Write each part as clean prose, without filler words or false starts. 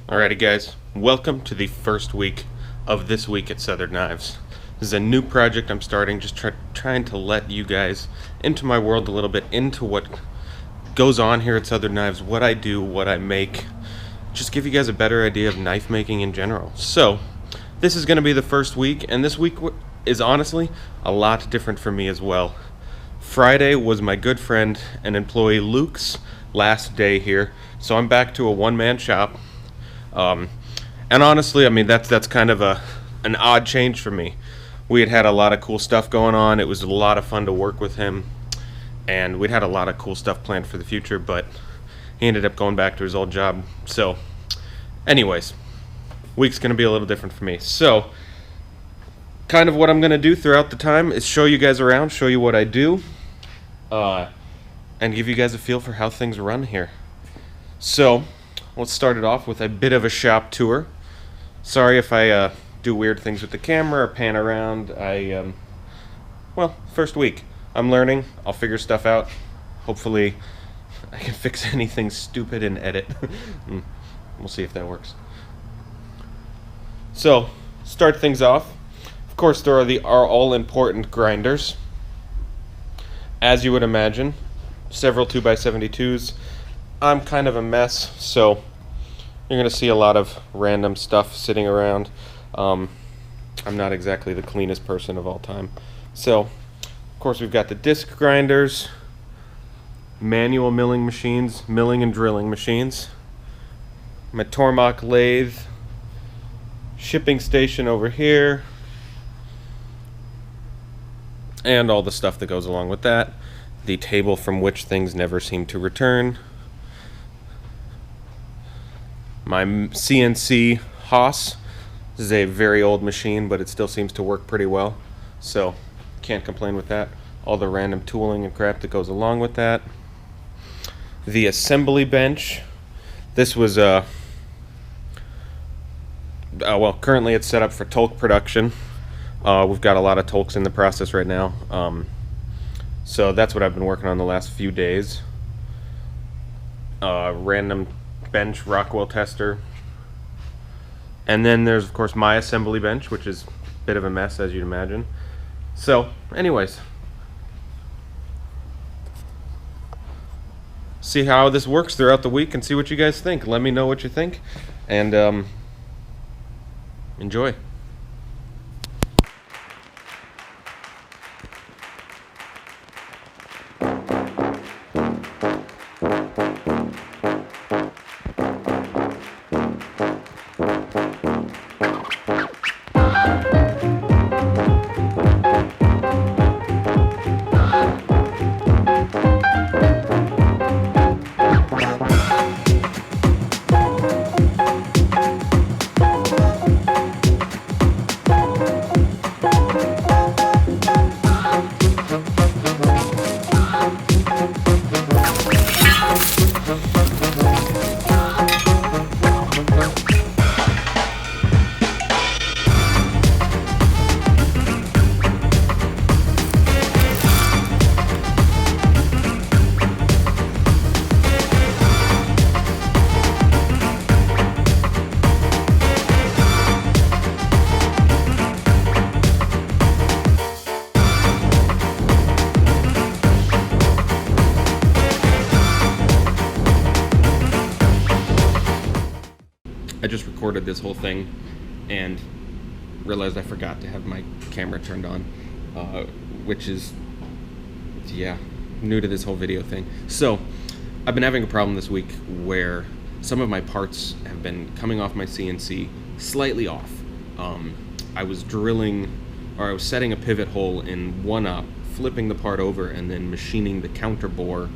Alrighty guys, welcome to the first week of this week at Southard Knives. This is a new project I'm starting, just trying to let you guys into my world a little bit, into what goes on here at Southard Knives, what I do, what I make, just give you guys a better idea of knife making in general. So, this is going to be the first week, and this week is honestly a lot different for me as well. Friday was my good friend and employee Luke's last day here, so I'm back to a one-man shop. And honestly, I mean, that's kind of an odd change for me. We had a lot of cool stuff going on. It was a lot of fun to work with him, and we'd had a lot of cool stuff planned for the future, but he ended up going back to his old job. So, anyways, week's going to be a little different for me. So, kind of what I'm going to do throughout the time is show you guys around, show you what I do, and give you guys a feel for how things run here. So, let's start it off with a bit of a shop tour. Sorry if I do weird things with the camera or pan around. Well, first week. I'm learning. I'll figure stuff out. Hopefully, I can fix anything stupid and edit. We'll see if that works. So, start things off. Of course, there are our all-important grinders. As you would imagine, several 2x72s. I'm kind of a mess, so you're going to see a lot of random stuff sitting around. I'm not exactly the cleanest person of all time. So, of course, we've got the disc grinders, manual milling machines, milling and drilling machines, my Tormach lathe, shipping station over here, and all the stuff that goes along with that. The table from which things never seem to return. My CNC Haas. This is a very old machine, but it still seems to work pretty well, so can't complain with that. All the random tooling and crap that goes along with that. The assembly bench. This was well, currently it's set up for Tolk production. We've got a lot of Tolks in the process right now, so that's what I've been working on the last few days. Random bench Rockwell tester, and then there's of course my assembly bench, which is a bit of a mess, as you'd imagine. So anyways, see how this works throughout the week and see what you guys think. Let me know what you think, and enjoy. I just recorded this whole thing and realized I forgot to have my camera turned on, which is, yeah, new to this whole video thing. So, I've been having a problem this week where some of my parts have been coming off my CNC slightly off. I was setting a pivot hole in one op, flipping the part over, and then machining the counter bore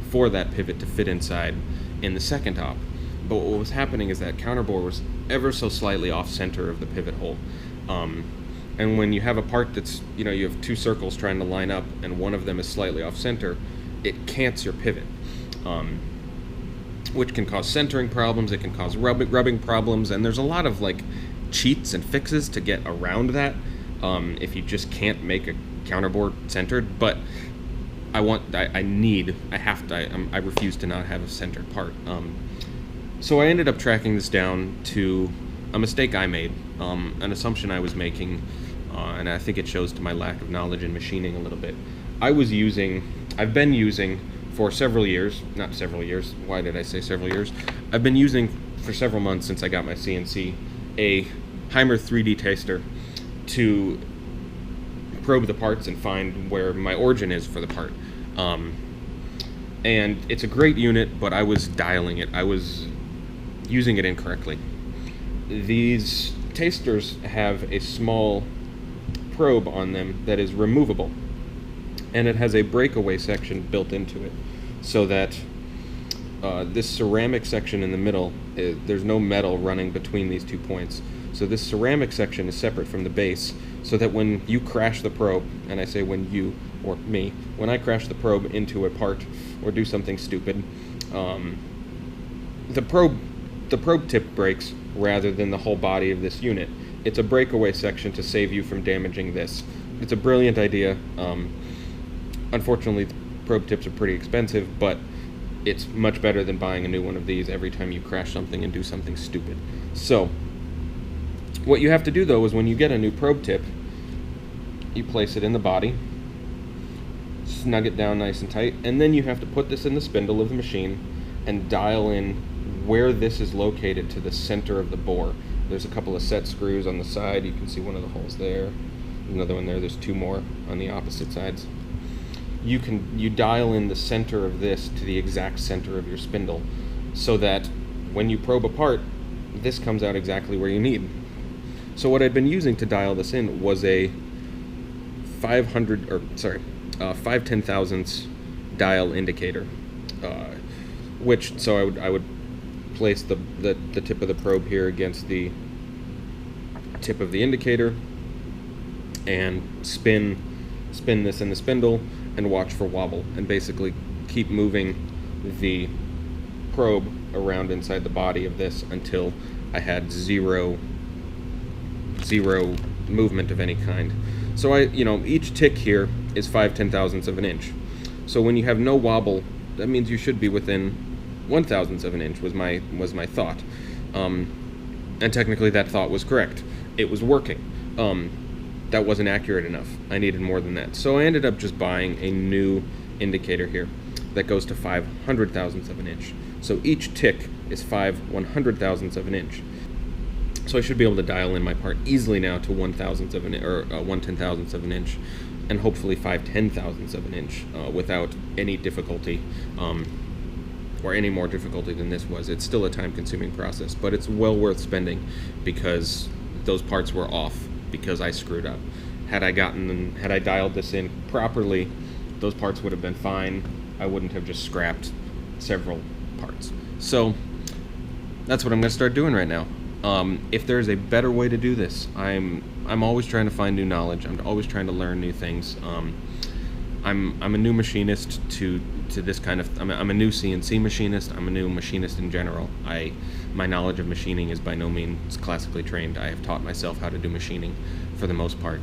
for that pivot to fit inside in the second op. But what was happening is that counter bore was ever so slightly off center of the pivot hole. And when you have a part that's, you have two circles trying to line up and one of them is slightly off center, it cants your pivot, which can cause centering problems, it can cause rubbing problems, and there's a lot of cheats and fixes to get around that if you just can't make a counter bore centered. But I refuse to not have a centered part. So I ended up tracking this down to a mistake I made, an assumption I was making, and I think it shows to my lack of knowledge in machining a little bit. I've been using for several years, not several years, why did I say several years? I've been using for several months since I got my CNC a Heimer 3D taster to probe the parts and find where my origin is for the part. And it's a great unit, but I was dialing it. I was using it incorrectly. These tasters have a small probe on them that is removable, and it has a breakaway section built into it, so that this ceramic section in the middle, there's no metal running between these 2 points. So this ceramic section is separate from the base, so that when you crash the probe, and I say when you, or me, when I crash the probe into a part or do something stupid, the probe tip breaks rather than the whole body of this unit. It's a breakaway section to save you from damaging this. It's a brilliant idea. Unfortunately, the probe tips are pretty expensive, but it's much better than buying a new one of these every time you crash something and do something stupid. So, what you have to do though is when you get a new probe tip, you place it in the body, snug it down nice and tight, and then you have to put this in the spindle of the machine and dial in where this is located to the center of the bore. There's a couple of set screws on the side. You can see one of the holes there. Another one there. There's 2 more on the opposite sides. You dial in the center of this to the exact center of your spindle, so that when you probe apart, this comes out exactly where you need. So what I'd been using to dial this in was a 5 10,000ths dial indicator, so I would place the tip of the probe here against the tip of the indicator and spin this in the spindle and watch for wobble, and basically keep moving the probe around inside the body of this until I had zero movement of any kind. So each tick here is 5 10,000ths of an inch. So when you have no wobble, that means you should be within 1,000ths of an inch, was my thought. And technically that thought was correct. It was working. That wasn't accurate enough. I needed more than that. So I ended up just buying a new indicator here that goes to 500,000ths of an inch. So each tick is 5 100,000ths of an inch. So I should be able to dial in my part easily now to 1,000ths of an inch, or 1 10,000ths of an inch, and hopefully 5 10,000ths of an inch without any difficulty, or any more difficulty than this was. It's still a time-consuming process, but it's well worth spending because those parts were off because I screwed up. Had I dialed this in properly, those parts would have been fine. I wouldn't have just scrapped several parts. So that's what I'm going to start doing right now. If there's a better way to do this, I'm always trying to find new knowledge. I'm always trying to learn new things. I'm a new machinist to this kind of. I'm a new CNC machinist. I'm a new machinist in general. My knowledge of machining is by no means classically trained. I have taught myself how to do machining for the most part.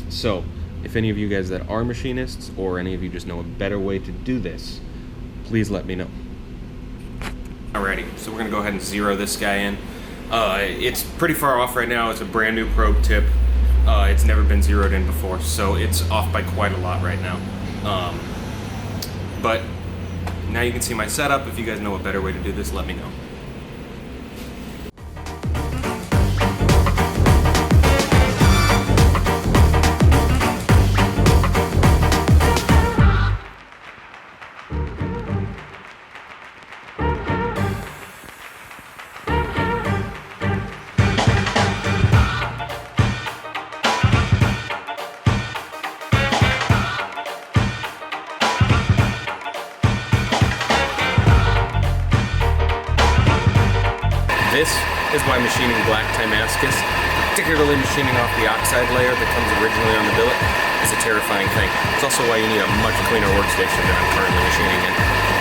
So if any of you guys that are machinists, or any of you just know a better way to do this, please let me know. Alrighty, so we're gonna go ahead and zero this guy in. It's pretty far off right now. It's a brand new probe tip. It's never been zeroed in before, so it's off by quite a lot right now. But now you can see my setup. If you guys know a better way to do this, let me know. This is why machining black timascus, particularly machining off the oxide layer that comes originally on the billet, is a terrifying thing. It's also why you need a much cleaner workstation than I'm currently machining in.